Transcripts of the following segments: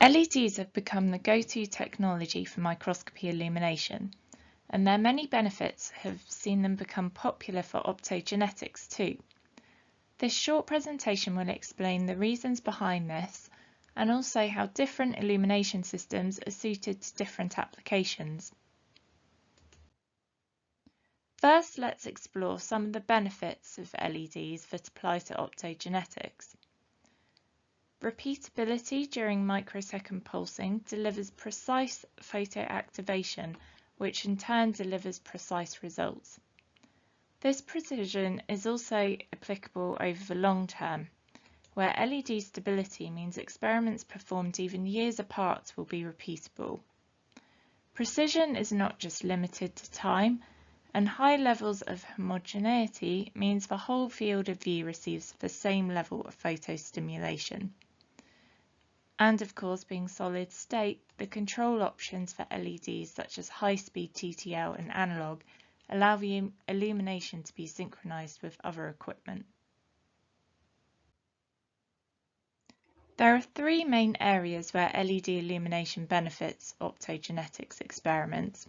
LEDs have become the go-to technology for microscopy illumination, and their many benefits have seen them become popular for optogenetics too. This short presentation will explain the reasons behind this and also how different illumination systems are suited to different applications. First, let's explore some of the benefits of LEDs that apply to optogenetics. Repeatability during microsecond pulsing delivers precise photoactivation, which in turn delivers precise results. This precision is also applicable over the long term, where LED stability means experiments performed even years apart will be repeatable. Precision is not just limited to time, and high levels of homogeneity means the whole field of view receives the same level of photostimulation. And of course, being solid state, the control options for LEDs such as high-speed TTL and analog allow the illumination to be synchronized with other equipment. There are three main areas where LED illumination benefits optogenetics experiments.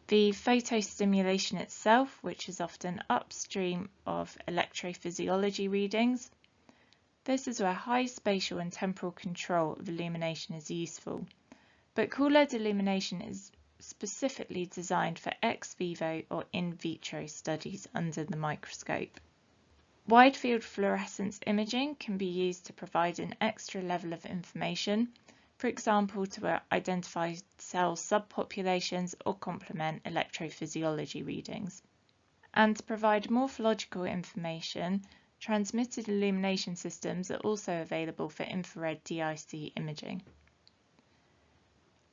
The photostimulation itself, which is often upstream of electrophysiology readings. This is where high spatial and temporal control of illumination is useful, but CoolLED illumination is specifically designed for ex vivo or in vitro studies under the microscope. Wide-field fluorescence imaging can be used to provide an extra level of information, for example to identify cell subpopulations or complement electrophysiology readings. And to provide morphological information, transmitted illumination systems are also available for infrared DIC imaging.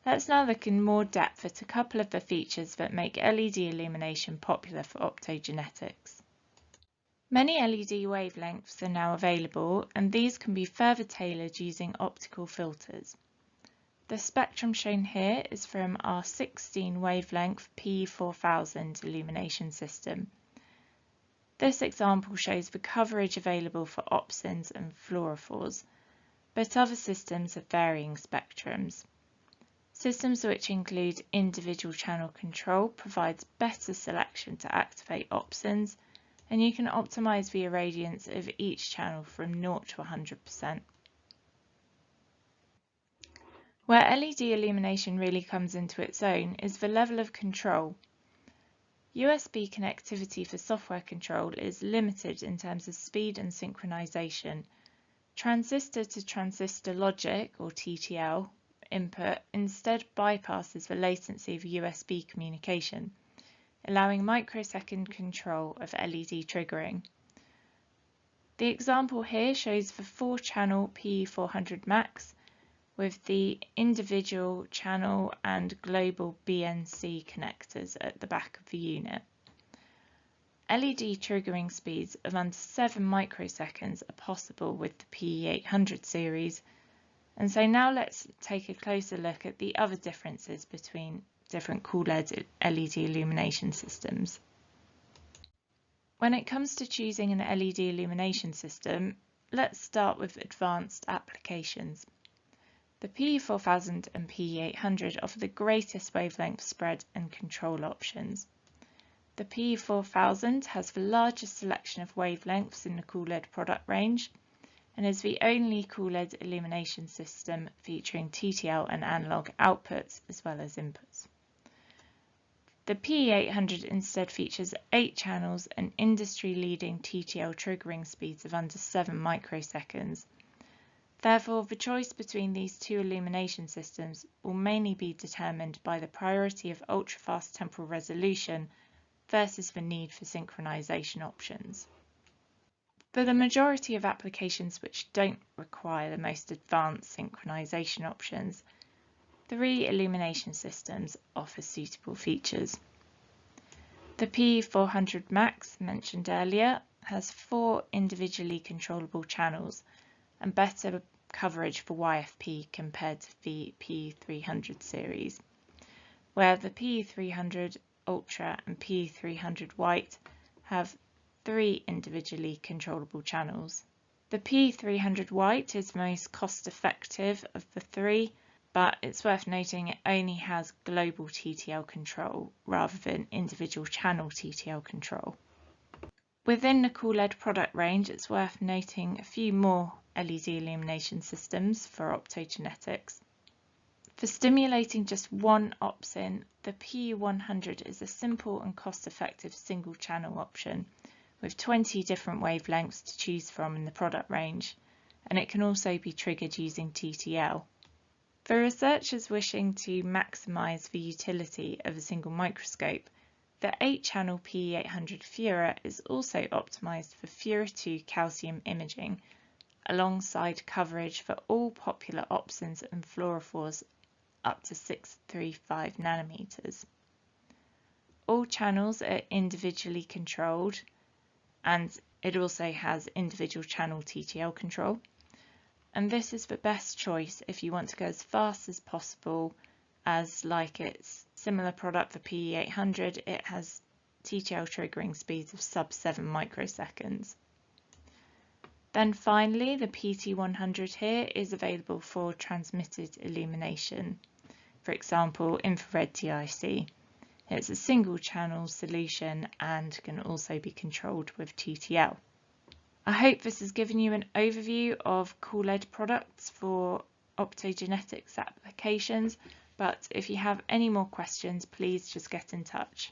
Let's now look in more depth at a couple of the features that make LED illumination popular for optogenetics. Many LED wavelengths are now available, and these can be further tailored using optical filters. The spectrum shown here is from our 16 wavelength P4000 illumination system. This example shows the coverage available for opsins and fluorophores, but other systems have varying spectrums. Systems which include individual channel control provides better selection to activate opsins, and you can optimize the irradiance of each channel from 0 to 100%. Where LED illumination really comes into its own is the level of control. USB connectivity for software control is limited in terms of speed and synchronization. Transistor to transistor logic, or TTL, input instead bypasses the latency of USB communication, allowing microsecond control of LED triggering. The example here shows the 4-channel P400 Max with the individual channel and global BNC connectors at the back of the unit. LED triggering speeds of under 7 microseconds are possible with the P800 series, and so now let's take a closer look at the other differences between different CoolLED LED illumination systems. When it comes to choosing an LED illumination system, let's start with advanced applications. The P4000 and P800 offer the greatest wavelength spread and control options. The P4000 has the largest selection of wavelengths in the CoolLED product range and is the only CoolLED illumination system featuring TTL and analog outputs as well as inputs. The P800 instead features 8 channels and industry-leading TTL triggering speeds of under 7 microseconds. Therefore, the choice between these two illumination systems will mainly be determined by the priority of ultra-fast temporal resolution versus the need for synchronization options. For the majority of applications which don't require the most advanced synchronization options, 3 illumination systems offer suitable features. The P400 Max, mentioned earlier, has 4 individually controllable channels and better coverage for YFP compared to the P300 series, where the P300 Ultra and P300 White have 3 individually controllable channels. The P300 white is the most cost effective of the three, but it's worth noting it only has global TTL control rather than individual channel TTL control. Within the CoolLED product range, it's worth noting a few more LED illumination systems for Optogenetics. For stimulating just one opsin, the P100 is a simple and cost-effective single-channel option with 20 different wavelengths to choose from in the product range, and it can also be triggered using TTL. For researchers wishing to maximise the utility of a single microscope, the 8-channel P800 Fura is also optimised for Fura 2 calcium imaging, alongside coverage for all popular opsins and fluorophores up to 635 nanometers. All channels are individually controlled, and it also has individual channel TTL control. And this is the best choice if you want to go as fast as possible, as like its similar product, the P800, it has TTL triggering speeds of sub 7 microseconds. Then finally, the PT100 here is available for transmitted illumination, for example, infrared TIC. It's a single channel solution and can also be controlled with TTL. I hope this has given you an overview of CoolLED products for optogenetics applications, but if you have any more questions, please just get in touch.